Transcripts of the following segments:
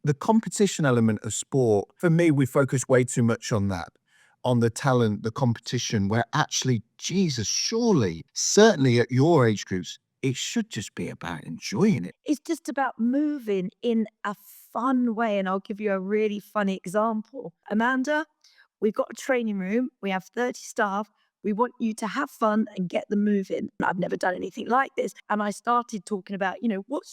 the competition element of sport, for me, we focus way too much on that, on the talent, the competition, where actually, Jesus, surely, certainly at your age groups, it should just be about enjoying it. It's just about moving in a fun way. And I'll give you a really funny example. Amanda, we've got a training room, we have 30 staff. We want you to have fun and get them moving. I've never done anything like this. And I started talking about, what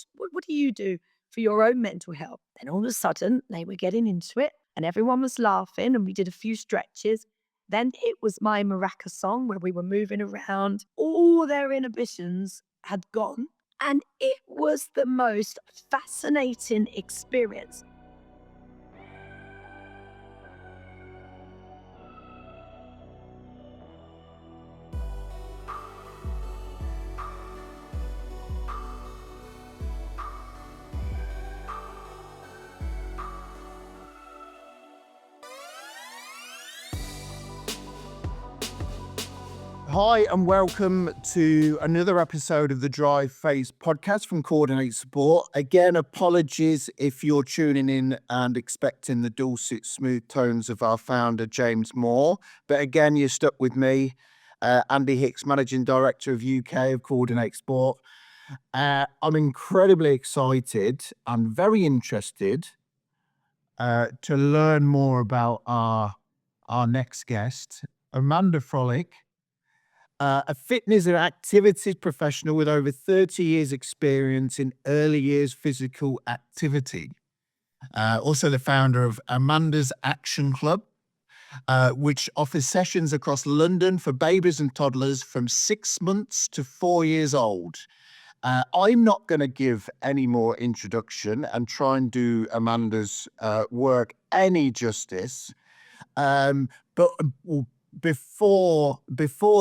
do you do for your own mental health? Then all of a sudden, they were getting into it and everyone was laughing and we did a few stretches. Then it was my maraca song where we were moving around. All their inhibitions had gone and it was the most fascinating experience. Hi, and welcome to another episode of the Drive Phase podcast from Coordinate Support. Again, apologies if you're tuning in and expecting the dulcet, smooth tones of our founder, James Moore. But again, you're stuck with me, Andy Hicks, Managing Director of UK of Coordinate Sport. I'm incredibly excited and very interested to learn more about our next guest, Amanda Frolich. A fitness and activities professional with over 30 years experience in early years physical activity. Also the founder of Amanda's Action Club, which offers sessions across London for babies and toddlers from 6 months to 4 years old. I'm not going to give any more introduction and try and do Amanda's work any justice. But before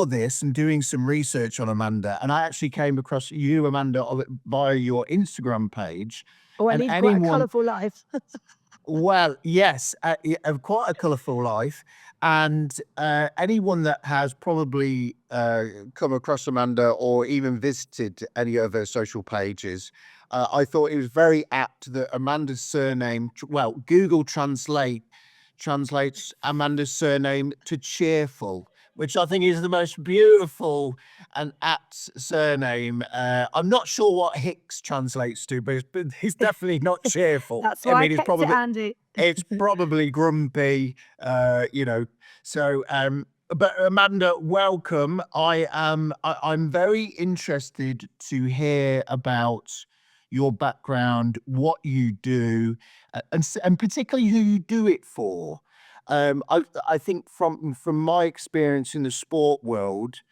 this and doing some research on Amanda, and I actually came across you, Amanda, via your Instagram page. Oh, I And lead quite a anyone, colourful life. well, yes, you have quite a colourful life. And anyone that has probably come across Amanda or even visited any of her social pages, I thought it was very apt that Amanda's surname, Google translates Amanda's surname to cheerful, which I think is the most beautiful and apt surname. I'm not sure what Hicks translates to, but he's definitely not cheerful. That's I why I mean, kept it, Andy. it's probably grumpy, you know. So, but Amanda, welcome. I'm very interested to hear about your background, what you do, and particularly who you do it for. I think from my experience in the sport world,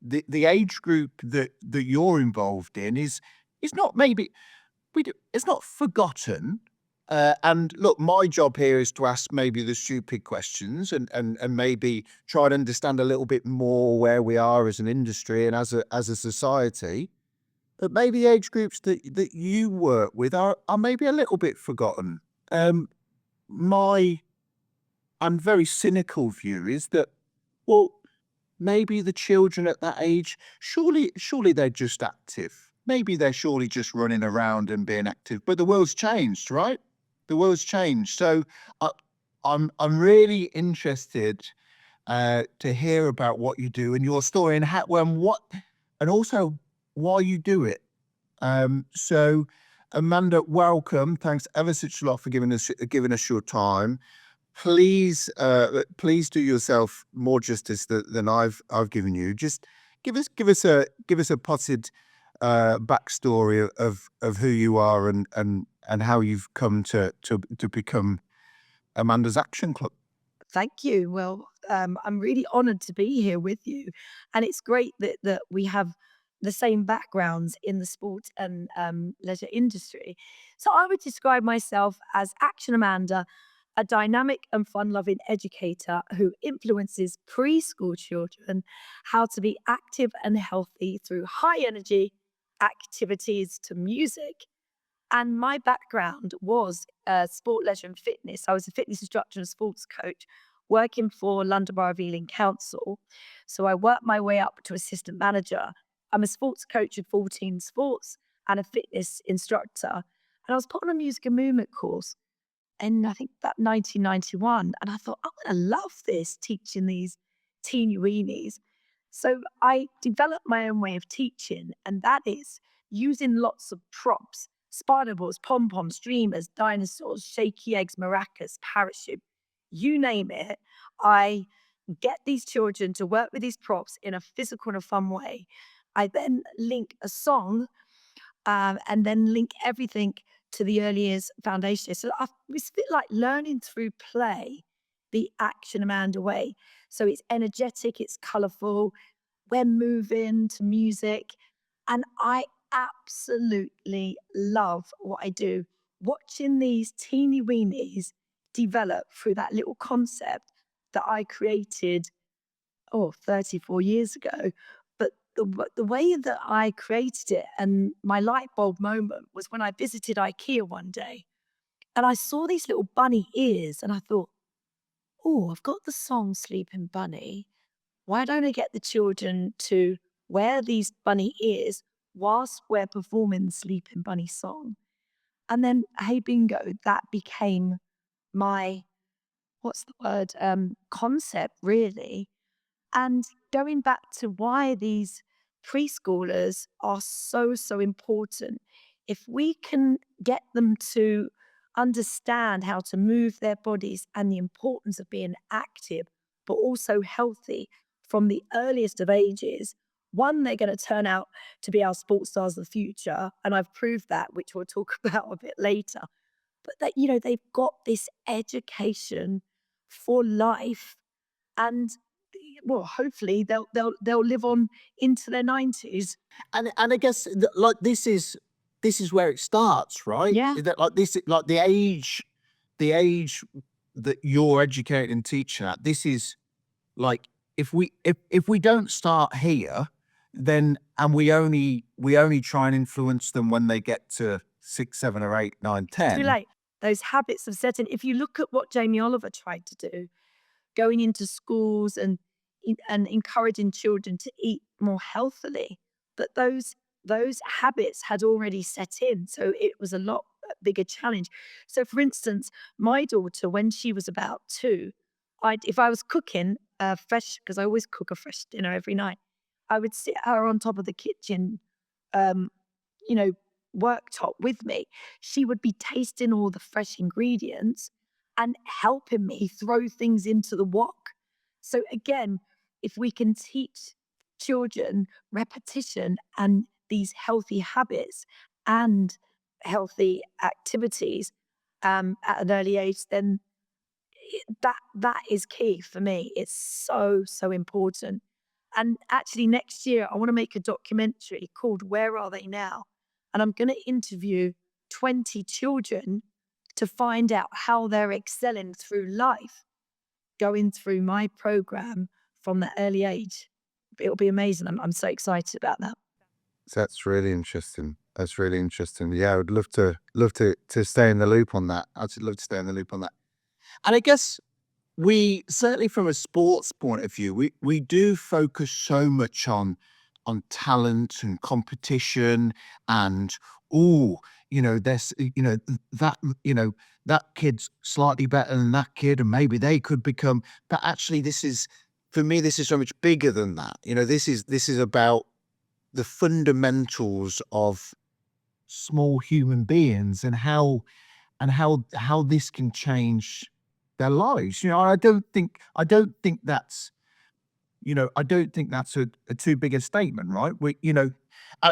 the age group that you're involved in is not maybe it's not forgotten. And look, my job here is to ask maybe the stupid questions and maybe try to understand a little bit more where we are as an industry and as a society. But maybe the age groups that you work with are maybe a little bit forgotten. My and very cynical view is that, well, maybe the children at that age, surely they're just active. Maybe they're surely just running around and being active. But the world's changed, right? The world's changed. So I, I'm really interested to hear about what you do and your story and how and what and also why you do it. So Amanda, welcome. Thanks ever such a lot for giving us your time. Please do yourself more justice than I've given you. Just give us a potted backstory of who you are and how you've come to become Amanda's Action Club. Thank you. Well, I'm really honoured to be here with you, and it's great that we have the same backgrounds in the sport and leisure industry. So I would describe myself as Action Amanda, a dynamic and fun-loving educator who influences preschool children how to be active and healthy through high energy activities to music. And my background was sport, leisure, and fitness. I was a fitness instructor and sports coach working for London Borough of Ealing Council. So I worked my way up to assistant manager. I'm a sports coach of 14 sports and a fitness instructor. And I was put on a music and movement course. in I think about 1991, and I thought, "I'm gonna love this, teaching these teeny weenies." So I developed my own way of teaching, and that is using lots of props, spider balls, pom-poms, streamers, dinosaurs, shaky eggs, maracas, parachute, you name it. I get these children to work with these props in a physical and a fun way. I then link a song and then link everything to the early years foundation. So it's a bit like learning through play the Action Amanda way. So it's energetic, it's colorful, we're moving to music, and I absolutely love what I do. Watching these teeny weenies develop through that little concept that I created 34 years ago. But the way that I created it and my light bulb moment was when I visited IKEA one day and I saw these little bunny ears and I thought, oh, I've got the song Sleeping Bunny. Why don't I get the children to wear these bunny ears whilst we're performing the Sleeping Bunny song? And then, hey, bingo, that became my, what's the word, concept really. And going back to why these preschoolers are so, so important, if we can get them to understand how to move their bodies and the importance of being active, but also healthy from the earliest of ages, one, they're going to turn out to be our sports stars of the future. And I've proved that, which we'll talk about a bit later. But that, they've got this education for life and well, hopefully they'll live on into their 90s. And I guess like this is where it starts, right? Yeah, That like this like the age that you're educating and teaching at. This is like if we don't start here, then and we only try and influence them when they get to 6, 7, or 8, 9, too 10. late. Those habits of setting if you look at what Jamie Oliver tried to do, going into schools and encouraging children to eat more healthily, but those habits had already set in, so it was a lot bigger challenge. So, for instance, my daughter, when she was about 2, if I was cooking fresh, because I always cook a fresh dinner every night, I would sit her on top of the kitchen um, you know, worktop with me. She would be tasting all the fresh ingredients and helping me throw things into the wok. So again, if we can teach children repetition and these healthy habits and healthy activities at an early age, then that is key for me. It's so, so important. And actually, next year, I want to make a documentary called Where Are They Now? And I'm going to interview 20 children to find out how they're excelling through life, going through my program from that early age. It'll be amazing. I'm so excited about that. That's really interesting. That's really interesting. Yeah, I would love to stay in the loop on that. I'd love to stay in the loop on that. And I guess we certainly from a sports point of view, we do focus so much on talent and competition and oh, there's that that kid's slightly better than that kid, and maybe they could become. But actually, this is for me, this is so much bigger than that. This is about the fundamentals of small human beings and how this can change their lives. I don't think that's a too big a statement, right?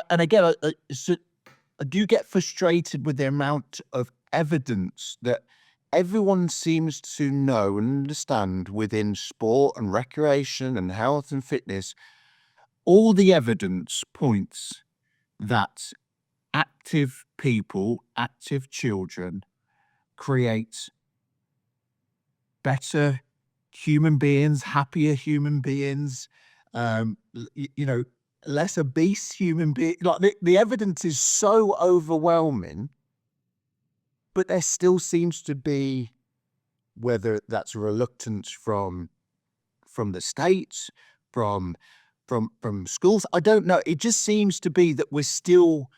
And again, I do get frustrated with the amount of evidence that everyone seems to know and understand within sport and recreation and health and fitness. All the evidence points that active people, active children create better human beings, happier human beings, less obese human being. Like the evidence is so overwhelming, but there still seems to be, whether that's reluctance from the states, from from schools. I don't know. It just seems to be that there's still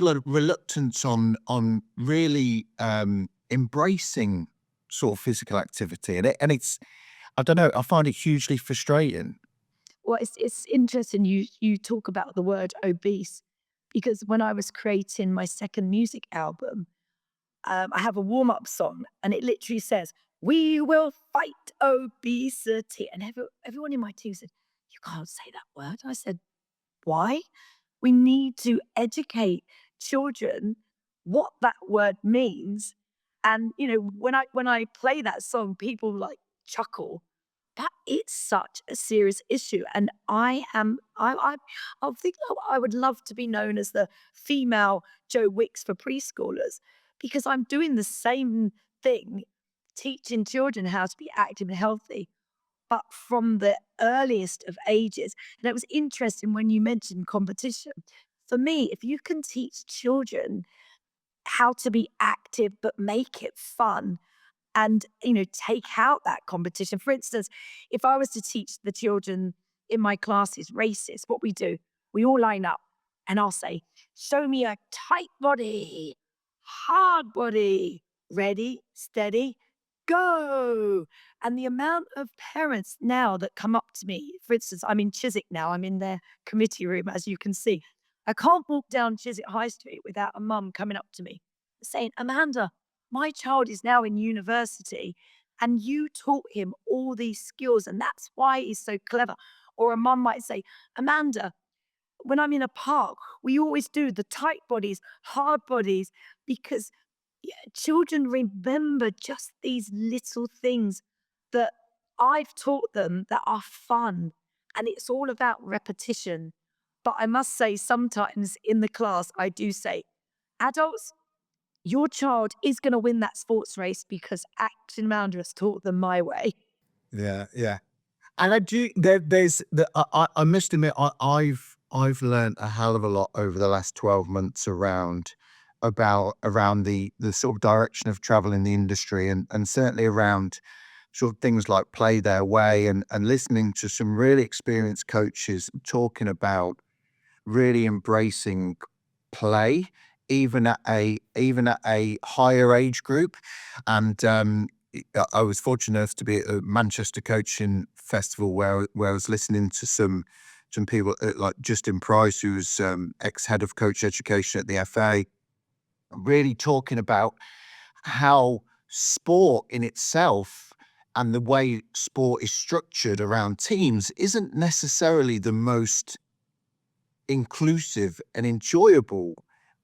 a reluctance on really embracing sort of physical activity, and it's, I don't know, I find it hugely frustrating. Well, it's interesting you talk about the word obese because when I was creating my second music album, I have a warm up song, and it literally says, "We will fight obesity," and everyone in my team said, "You can't say that word." I said, "Why? We need to educate children what that word means." And when I play that song, people like chuckle. But it's such a serious issue, and I think I would love to be known as the female Joe Wicks for preschoolers because I'm doing the same thing, teaching children how to be active and healthy, but from the earliest of ages. And it was interesting when you mentioned competition. For me, if you can teach children how to be active but make it fun, and take out that competition. For instance, if I was to teach the children in my classes races, what we do, we all line up and I'll say, "Show me a tight body, hard body, ready, steady, go." And the amount of parents now that come up to me, for instance, I'm in Chiswick now, I'm in their committee room, as you can see. I can't walk down Chiswick High Street without a mum coming up to me saying, "Amanda, my child is now in university and you taught him all these skills and that's why he's so clever." Or a mum might say, "Amanda, when I'm in a park, we always do the tight bodies, hard bodies, because children remember just these little things that I've taught them that are fun. And it's all about repetition." But I must say, sometimes in the class, I do say, "Adults, your child is going to win that sports race because Action Mounder has taught them my way." Yeah, yeah. And I do. There's the. I must admit, I've learned a hell of a lot over the last 12 months around the sort of direction of travel in the industry, and certainly around sort of things like play their way, and listening to some really experienced coaches talking about really embracing play even at a higher age group. And I was fortunate enough to be at a Manchester Coaching Festival where I was listening to some people like Justin Price, who's ex head of coach education at the FA, really talking about how sport in itself and the way sport is structured around teams isn't necessarily the most inclusive and enjoyable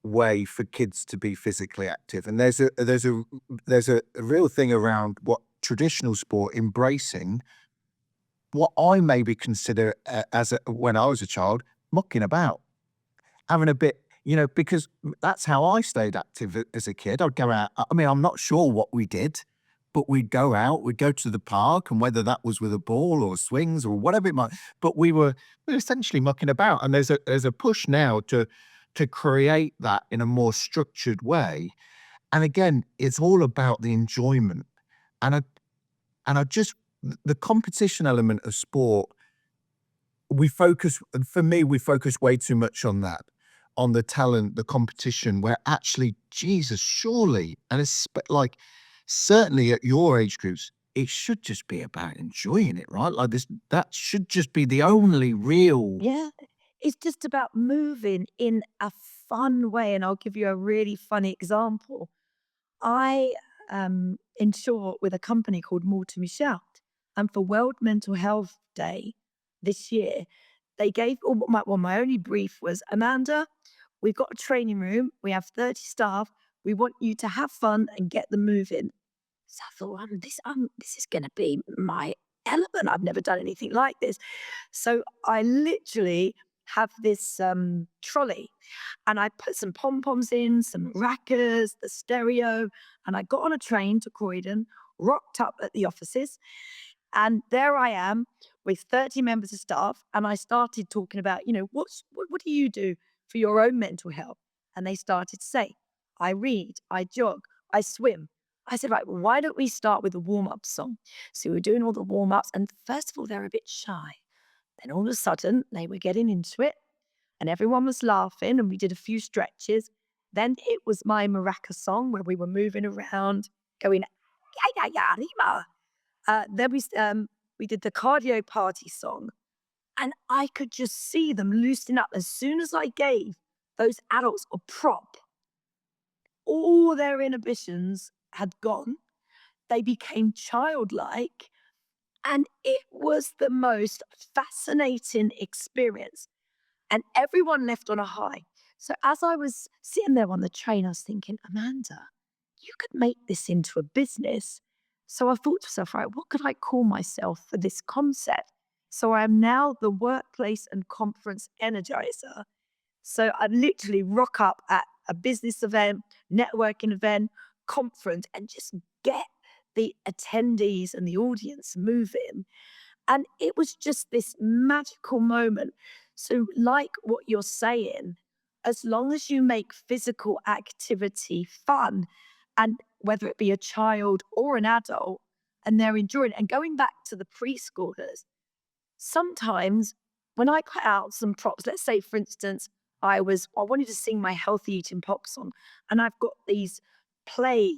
way for kids to be physically active. And there's a real thing around what traditional sport embracing what I maybe consider when I was a child, mucking about, having a bit, because that's how I stayed active as a kid. I'd go out. I mean, I'm not sure what we did, but we'd go out, we'd go to the park, and whether that was with a ball or swings or whatever it might, but we were essentially mucking about. And there's a push now to create that in a more structured way. And again, it's all about the enjoyment. And I just the competition element of sport, for me, we focus way too much on that, on the talent, the competition, where actually, Jesus, surely, and it's like, certainly at your age groups, it should just be about enjoying it, right? Like this, that should just be the only real. Yeah. It's just about moving in a fun way. And I'll give you a really funny example. I insure with a company called Mortimer Michel. And for World Mental Health Day this year, they gave my only brief was, "Amanda, we've got a training room. We have 30 staff. We want you to have fun and get them moving." So I thought, this is going to be my element. I've never done anything like this. So I literally have this trolley and I put some pom poms in, some maracas, the stereo, and I got on a train to Croydon, rocked up at the offices, and there I am with 30 members of staff. And I started talking about, what do you do for your own mental health? And they started to say, "I read, I jog, I swim." I said, "Right, well, why don't we start with a warm up song?" So we were doing all the warm ups. And first of all, they're a bit shy. Then all of a sudden, they were getting into it and everyone was laughing. And we did a few stretches. Then it was my maraca song where we were moving around, going, yeah, yeah, yeah, rima. Then we did the cardio party song, and I could just see them loosening up as soon as I gave those adults a prop. All their inhibitions had gone. They became childlike, and it was the most fascinating experience. And everyone left on a high. So as I was sitting there on the train, I was thinking, Amanda, you could make this into a business. So I thought to myself, right, what could I call myself for this concept? So I am now the workplace and conference energizer. So I literally rock up at a business event, networking event, conference, and just get the attendees and the audience moving. And it was just this magical moment. So, like what you're saying, as long as you make physical activity fun, and whether it be a child or an adult, and they're enjoying it, and going back to the preschoolers, sometimes when I put out some props, let's say for instance, I wanted to sing my healthy eating pop song, and I've got these play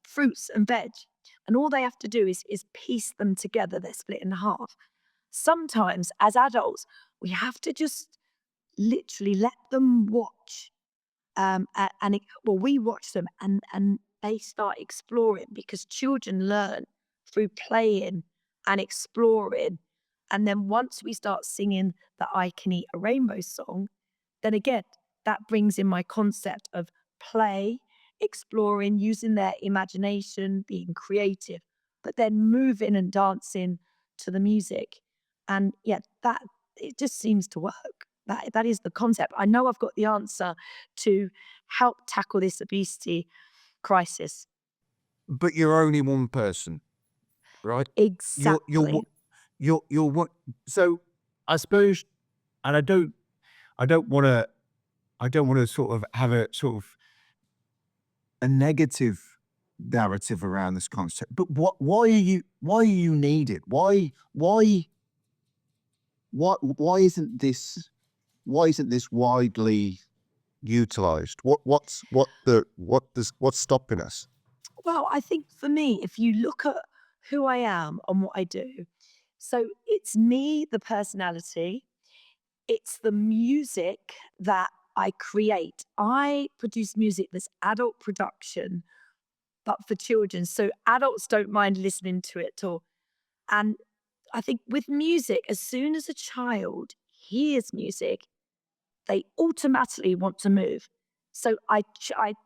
fruits and veg, and all they have to do is piece them together. They're split in half. Sometimes as adults, we have to just literally let them watch well, we watch them and they start exploring because children learn through playing and exploring. And then once we start singing the I Can Eat a Rainbow song, then again, that brings in my concept of play, exploring, using their imagination, being creative, but then moving and dancing to the music. And yeah, that it just seems to work. That is the concept. I know I've got the answer to help tackle this obesity crisis. But you're only one person, right? You're Exactly. what you're what. So I suppose, and I don't want to sort of have a sort of a negative narrative around this concept. But why are you needed? Why isn't this widely utilized? What's stopping us? Well, I think for me, if you look at who I am and what I do, so it's me, the personality, it's the music that I create. I produce music that's adult production, but for children. So adults don't mind listening to it at all. And I think with music, as soon as a child hears music, they automatically want to move. So I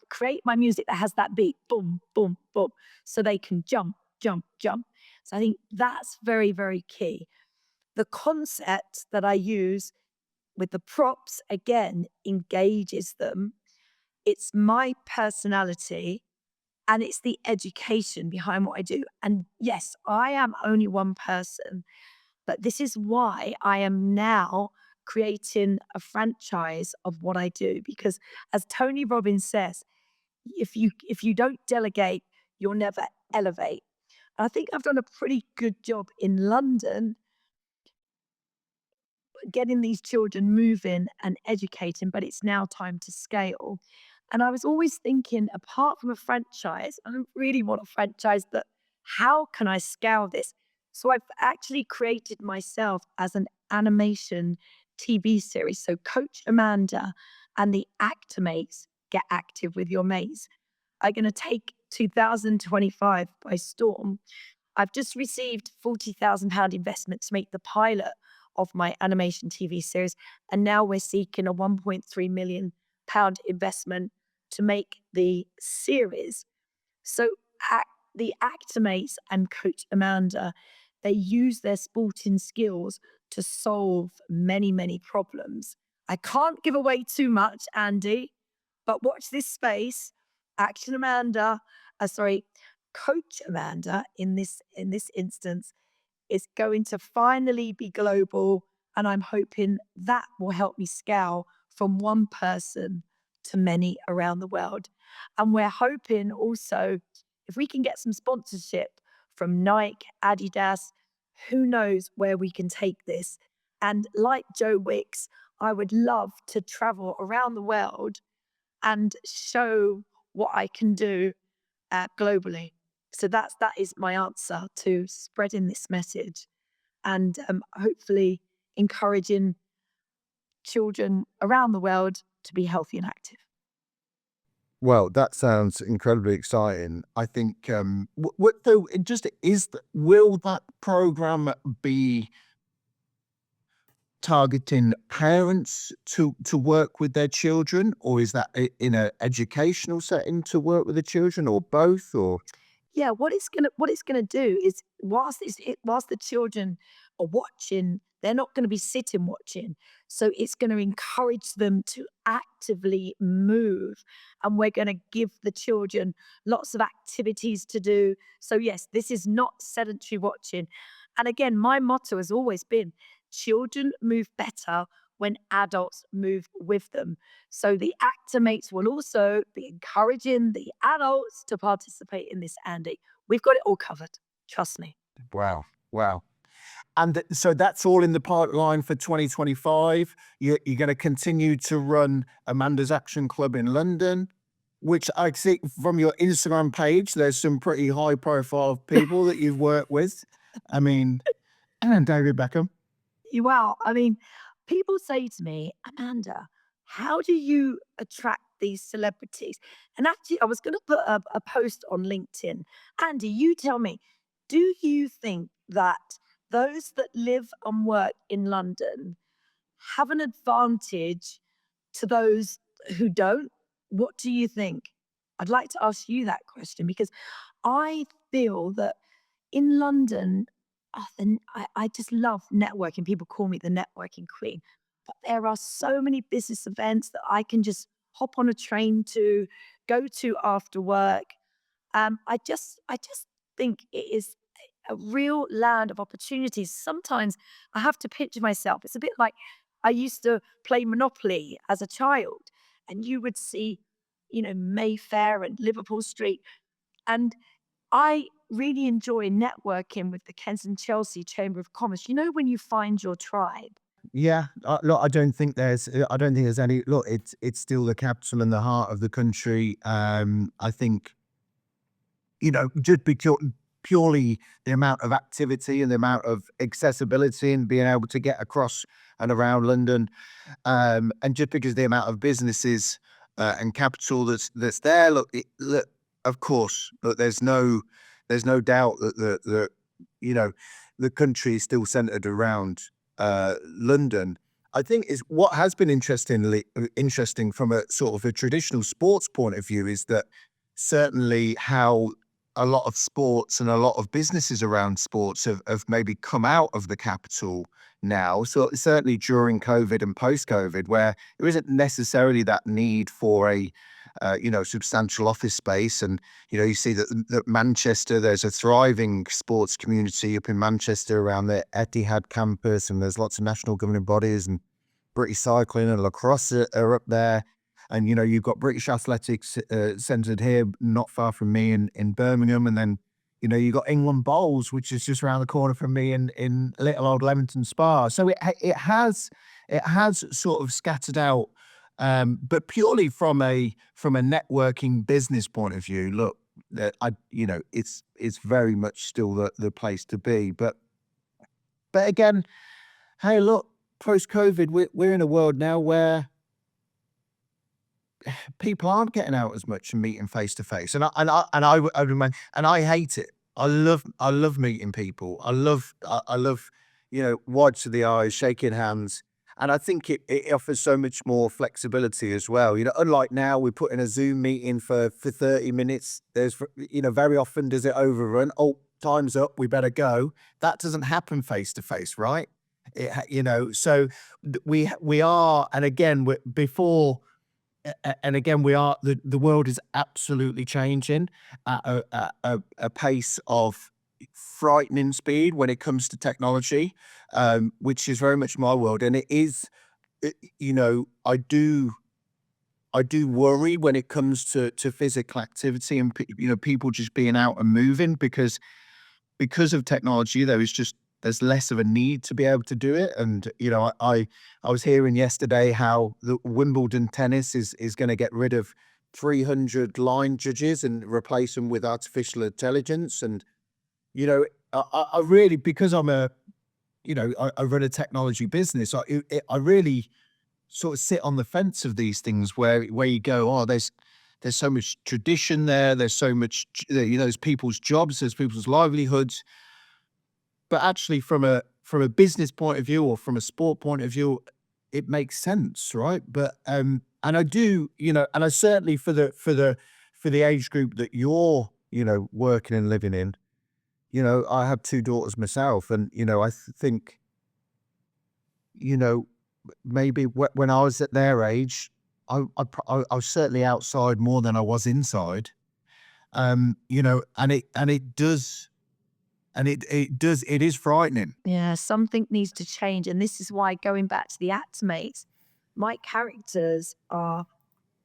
create my music that has that beat, boom, boom, boom, so they can jump, jump, jump. So I think that's very, very key. The concept that I use with the props, again, engages them. It's my personality and it's the education behind what I do. And yes, I am only one person, but this is why I am now creating a franchise of what I do. Because as Tony Robbins says, if you don't delegate, you'll never elevate. And I think I've done a pretty good job in London getting these children moving and educating, but it's now time to scale. And I was always thinking, apart from a franchise, I don't really want a franchise, but how can I scale this? So I've actually created myself as an animation TV series. So Coach Amanda and the Actimates Get Active with Your Mates are going to take 2025 by storm. I've just received £40,000 investment to make the pilot of my animation TV series. And now we're seeking a £1.3 million investment to make the series. So the Actimates and Coach Amanda, they use their sporting skills to solve many, many problems. I can't give away too much, Andy, but watch this space. Action Amanda, sorry, Coach Amanda in this instance is going to finally be global. And I'm hoping that will help me scale from one person to many around the world. And we're hoping also if we can get some sponsorship from Nike, Adidas, who knows where we can take this. And like Joe Wicks, I would love to travel around the world and show what I can do globally. So that is my answer to spreading this message and hopefully encouraging children around the world to be healthy and active. Well, that sounds incredibly exciting. I think, What so it just is will that program be targeting parents to work with their children, or is that in a educational setting to work with the children, or both, or Yeah, what it's gonna do is whilst the children are watching, they're not gonna be sitting watching. So it's gonna encourage them to actively move, and we're gonna give the children lots of activities to do. So yes, this is not sedentary watching. And again, my motto has always been children move better when adults move with them. So the Actimates will also be encouraging the adults to participate in this, Andy. We've got it all covered. Trust me. wow, wow. and so that's all in the pipeline for 2025. You're going to continue to run Amanda's Action Club in London, which I see from your Instagram page. There's some pretty high profile people that you've worked with. I mean, and David Beckham. Wow. I mean, people say to me, Amanda, how do you attract these celebrities? And actually, I was going to put a post on LinkedIn. Andy, you tell me, do you think that those that live and work in London have an advantage to those who don't? What do you think? I'd like to ask you that question because I feel that in London, I just love networking. People call me the networking queen. But there are so many business events that I can just hop on a train to, go to after work. I just think it is a real land of opportunities. Sometimes I have to picture myself. It's a bit like I used to play Monopoly as a child, and you would see, Mayfair and Liverpool Street. And I really enjoy networking with the Kensington Chelsea Chamber of Commerce. You know, when you find your tribe. Yeah, look, I don't think there's any. Look, it's still the capital and the heart of the country. I think just purely the amount of activity and the amount of accessibility and being able to get across and around London, and just because the amount of businesses and capital that's there. Look, of course, look, there's no doubt that you know the country is still centered around London. I think is what has been interesting from a sort of a traditional sports point of view is that certainly how a lot of sports and a lot of businesses around sports have maybe come out of the capital now. So certainly during COVID and post COVID, where there isn't necessarily that need for a substantial office space, and you see that Manchester, there's a thriving sports community up in Manchester around the Etihad campus, and there's lots of national governing bodies and British cycling and lacrosse are up there. And you've got British athletics centered here, not far from me in Birmingham, and then you've got England Bowls, which is just around the corner from me in little old Leamington Spa. So it has sort of scattered out, but purely from a networking business point of view. Look, that it's very much still the place to be. But again, hey, look, post COVID, we're in a world now where people aren't getting out as much and meeting face to face, I remind, and I hate it. I love meeting people. I love wide to the eyes, shaking hands, and I think it offers so much more flexibility as well. Unlike now, we put in a Zoom meeting for 30 minutes. Very often does it overrun. Oh, time's up. We better go. That doesn't happen face to face, right? So we are, and again, before and again, the world is absolutely changing at a pace of frightening speed when it comes to technology, which is very much my world. And it is, I do worry when it comes to physical activity and people just being out and moving because of technology. There is just there's less of a need to be able to do it. And I was hearing yesterday how the Wimbledon tennis is going to get rid of 300 line judges and replace them with artificial intelligence. And I really, because I run a technology business, I really sort of sit on the fence of these things where you go, oh, there's so much tradition there, there's so much, there's people's jobs, there's people's livelihoods. But actually, from a business point of view or from a sport point of view, it makes sense, right? But and I do, and I certainly for the age group that you're, working and living in, I have 2 daughters myself, and I think, maybe when I was at their age, I was certainly outside more than I was inside. And it is frightening. Yeah, something needs to change. And this is why, going back to the Actimates, my characters are,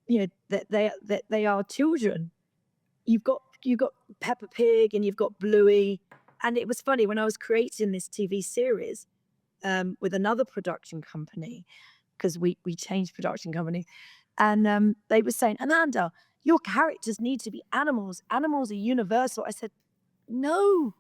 that they are children. You've got Peppa Pig and you've got Bluey. And it was funny when I was creating this TV series with another production company, because we changed production company, and they were saying, Amanda, your characters need to be animals. Animals are universal. I said, no,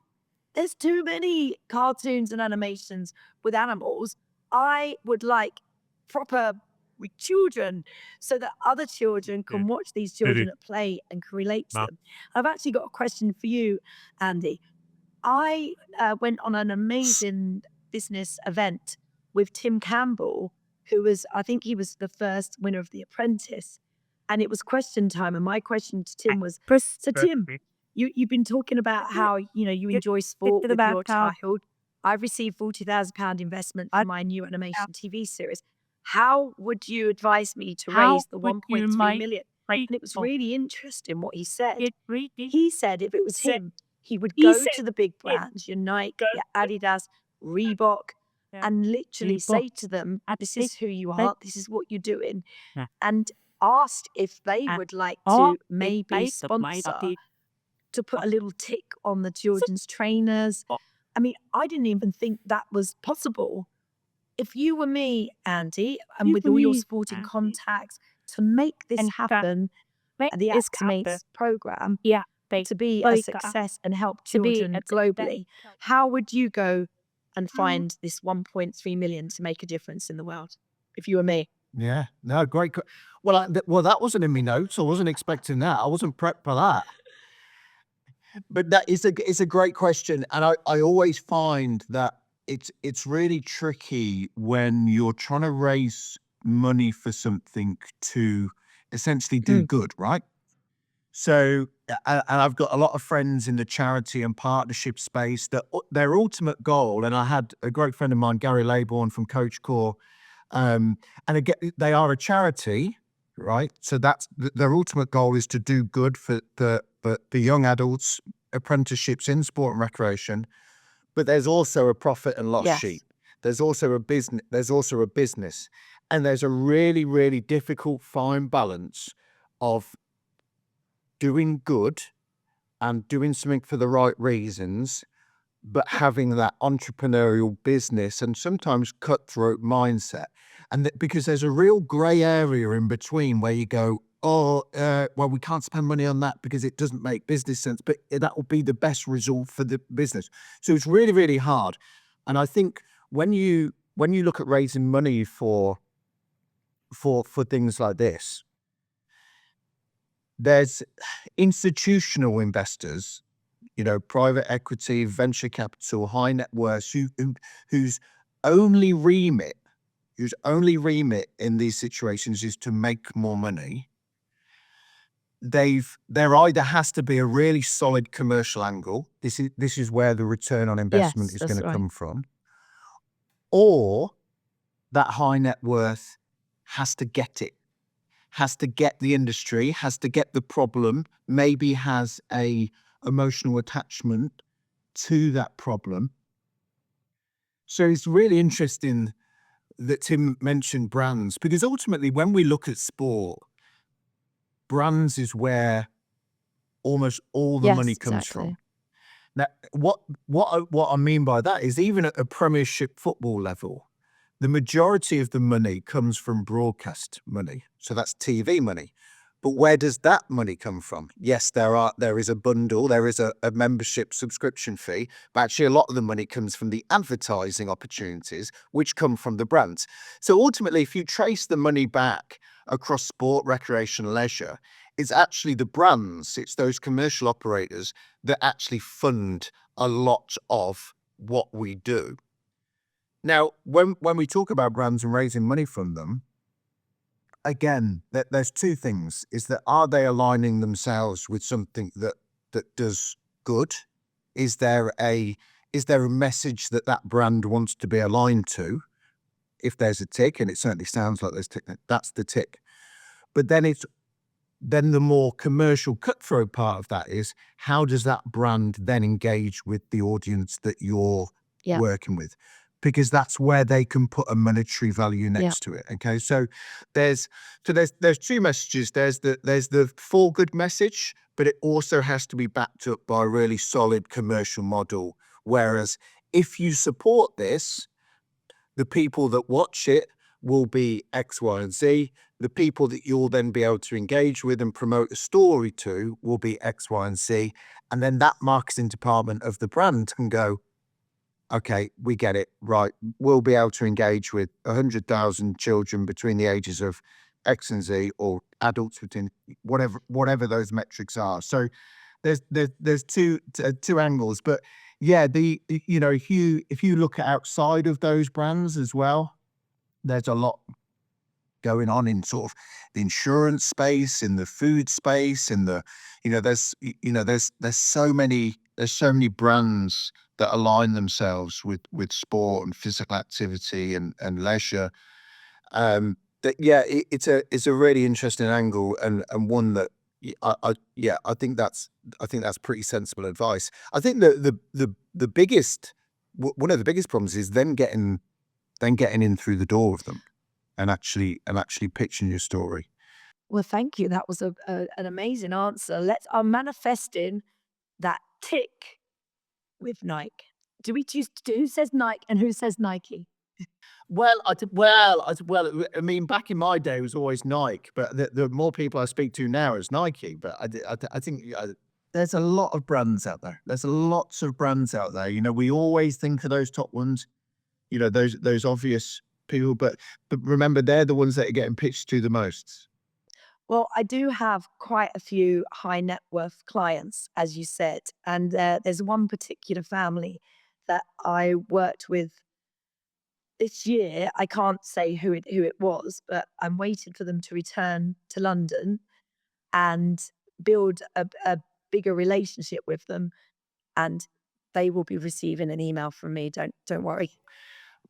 there's too many cartoons and animations with animals. I would like proper with children so that other children can watch these children at play and can relate to them. I've actually got a question for you, Andy. I went on an amazing business event with Tim Campbell, who was, I think he was the first winner of The Apprentice. And it was question time. And my question to Tim was, so Tim, you've been talking about how, you enjoy sport with your child. I've received £40,000 investment for my new animation TV series. How would you advise me to raise the 1.3 million? And it was really interesting what he said. He said if it was him, he would go to the big brands, your Nike, your Adidas, Reebok, and literally say to them, this is who you are, this is what you're doing, and asked if they would like to maybe sponsor, to put a little tick on the children's trainers. I mean, I didn't even think that was possible. If you were me, Andy, and with all your sporting contacts, to make this happen, the Actimates program to be a success and help children globally, how would you go and find this 1.3 million to make a difference in the world if you were me? Yeah, no, great. Well, that wasn't in my notes. I wasn't expecting that. I wasn't prepped for that. But that is it's a great question, and I always find that it's really tricky when you're trying to raise money for something to essentially do good, right? So, and I've got a lot of friends in the charity and partnership space that their ultimate goal, and I had a great friend of mine, Gary Laybourne from Coach Core, and again, they are a charity, right? So that's their ultimate goal is to do good for the young adults, apprenticeships in sport and recreation. But there's also a profit and loss sheet. There's also a business. And there's a really, really difficult fine balance of doing good and doing something for the right reasons, but having that entrepreneurial business and sometimes cutthroat mindset. And because there's a real gray area in between where you go, well, we can't spend money on that because it doesn't make business sense, but that will be the best result for the business. So it's really, really hard. And I think when you look at raising money for things like this, there's institutional investors, private equity, venture capital, high net worth, whose only remit in these situations is to make more money. There either has to be a really solid commercial angle. This is where the return on investment is going to come from, or that high net worth has to get it. Has to get the industry, has to get the problem, maybe has a emotional attachment to that problem. So it's really interesting that Tim mentioned brands, because ultimately when we look at sport, brands is where almost all the money comes from. Now, what I mean by that is even at a Premiership football level, the majority of the money comes from broadcast money. So that's TV money. But where does that money come from? Yes, there is a bundle, there is a membership subscription fee, but actually a lot of the money comes from the advertising opportunities, which come from the brands. So ultimately, if you trace the money back across sport, recreation, leisure, it's actually the brands, it's those commercial operators that actually fund a lot of what we do. Now, when we talk about brands and raising money from them, again, there's two things: is that are they aligning themselves with something that does good? Is there a message that brand wants to be aligned to? If there's a tick, and it certainly sounds like there's tick, that's the tick. But then the more commercial cutthroat part of that is, how does that brand then engage with the audience that you're Yeah. working with? Because that's where they can put a monetary value next to it. Okay, so there's two messages. There's the for good message, but it also has to be backed up by a really solid commercial model. Whereas if you support this, the people that watch it will be X, Y, and Z. The people that you'll then be able to engage with and promote a story to will be X, Y, and Z. And then that marketing department of the brand can go, okay, we get it, right. We'll be able to engage with 100,000 children between the ages of X and Z, or adults within whatever those metrics are. So there's two angles, but yeah, if you look at outside of those brands as well, there's a lot going on in sort of the insurance space, in the food space, in the there's so many brands that align themselves with sport and physical activity and leisure. That it's a really interesting angle, and one that I think that's pretty sensible advice. I think the biggest one of the biggest problems is then getting in through the door of them and actually pitching your story. Well, thank you. That was an amazing answer. I'm manifesting that tick with Nike. Do we choose to do who says Nike and who says Nike? Well, I mean, back in my day, it was always Nike, but the more people I speak to now is Nike. But I think there's a lot of brands out there. There's lots of brands out there. We always think of those top ones, those obvious people, but remember, they're the ones that are getting pitched to the most. Well, I do have quite a few high net worth clients, as you said, and there's one particular family that I worked with this year. I can't say who it was, but I'm waiting for them to return to London and build a bigger relationship with them, and they will be receiving an email from me. Don't worry.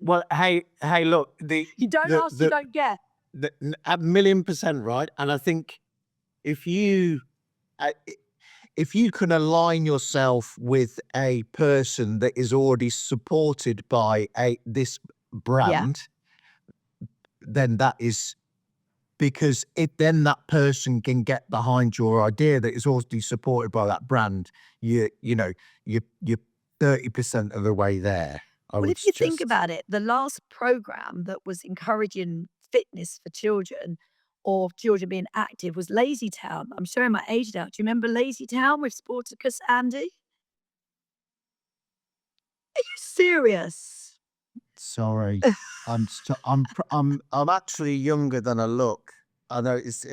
Well, hey, look, You don't ask, you don't get. a million% right. And I think if you can align yourself with a person that is already supported by this brand, then that is, because then that person can get behind your idea that is already supported by that brand. You're 30% of the way there. Well, if you think about it, the last program that was encouraging fitness for children or children being active was Lazy Town. I'm showing my age now. Do you remember Lazy Town with Sporticus Andy? Are you serious? Sorry, I'm actually younger than I look. I know it's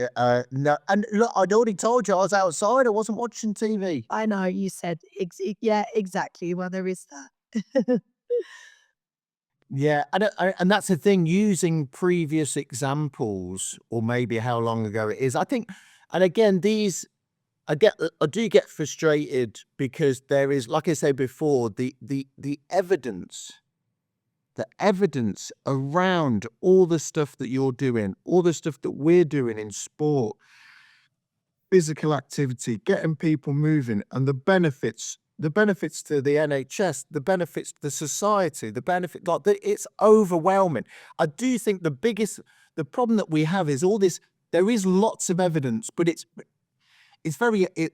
no, and look, I'd already told you I was outside. I wasn't watching TV. I know you said, yeah, exactly. Well, there is that. Yeah, and that's the thing. Using previous examples, or maybe how long ago it is. I think, and again, I do get frustrated because there is, like I said before, the evidence. The evidence around all the stuff that you're doing, all the stuff that we're doing in sport, physical activity, getting people moving, and the benefits to the NHS, the benefits to the society, it's overwhelming. I do think the problem that we have is all this. There is lots of evidence, but a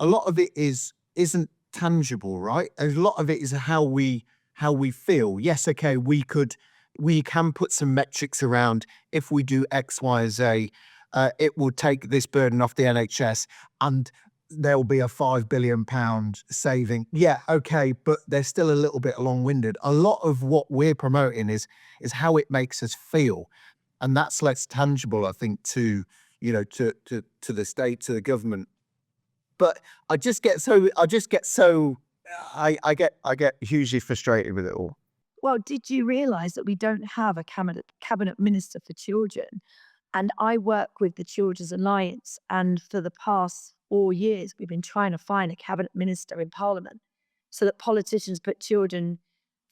lot of it isn't tangible, right? A lot of it is how we feel. Yes, okay, we can put some metrics around. If we do X, Y, Z, it will take this burden off the NHS, and there'll be a £5 billion saving. Yeah, okay, but they're still a little bit long-winded. A lot of what we're promoting is how it makes us feel, and that's less tangible, I think, to the state, to the government. But I just get so I get hugely frustrated with it all. Well, did you realize that we don't have a cabinet minister for children? And I work with the Children's Alliance, and for the past 4 years, we've been trying to find a cabinet minister in Parliament so that politicians put children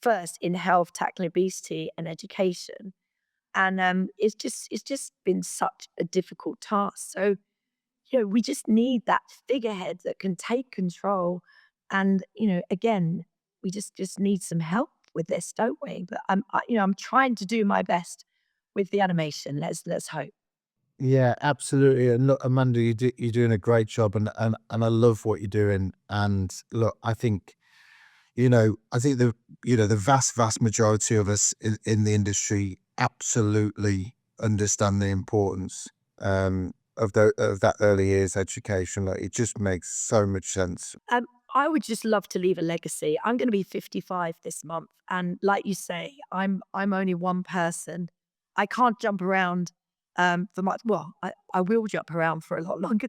first in health, tackling obesity, and education. And it's just been such a difficult task. So we just need that figurehead that can take control. And again, we just need some help with this, don't we? But I'm trying to do my best with the animation. Let's hope. Yeah, absolutely. And look, Amanda, you're doing a great job, and I love what you're doing. And look, I think the vast majority of us in the industry absolutely understand the importance of that early years education. Like, it just makes so much sense. Um, I would just love to leave a legacy. I'm going to be 55 this month, and like you say, I'm only one person. I can't jump around for much. Well, I will jump around for a lot longer,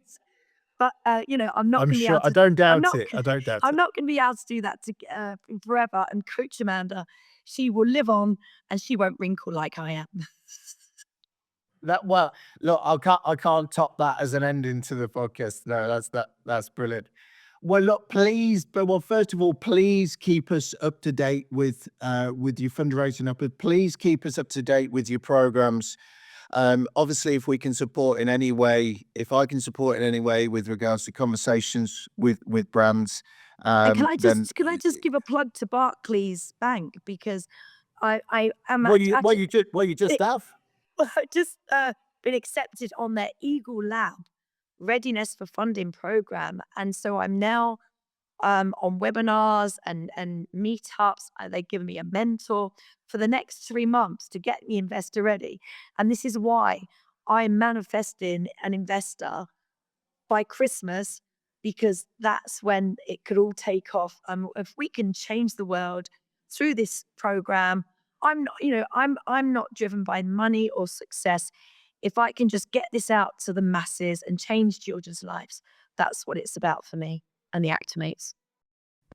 but I'm not I'm going to be sure. able I to. don't I'm doubt not. it. I don't doubt I'm it. not going to be able to do that forever. And Coach Amanda, she will live on, and she won't wrinkle like I am. Well, look, I can't top that as an ending to the podcast. No, that's brilliant. Well, look, please, but well, first of all, please keep us up to date with your fundraising up. Please keep us up to date with your programs. Obviously, if we can support in any way, if I can support in any way with regards to conversations with brands, And then can I just give a plug to Barclays Bank, because I am actually you just have. well, I just been accepted on their Eagle Lab Readiness for Funding program, and so I'm now on webinars and meetups. They've given me a mentor for the next 3 months to get me investor ready, and this is why I'm manifesting an investor by Christmas, because that's when it could all take off. If we can change the world through this program, I'm not driven by money or success. If I can just get this out to the masses and change children's lives, that's what it's about for me and the Actimates.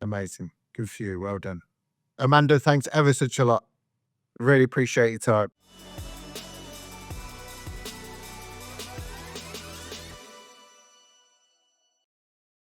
Amazing. Good for you. Well done. Amanda, thanks ever such a lot. Really appreciate your time.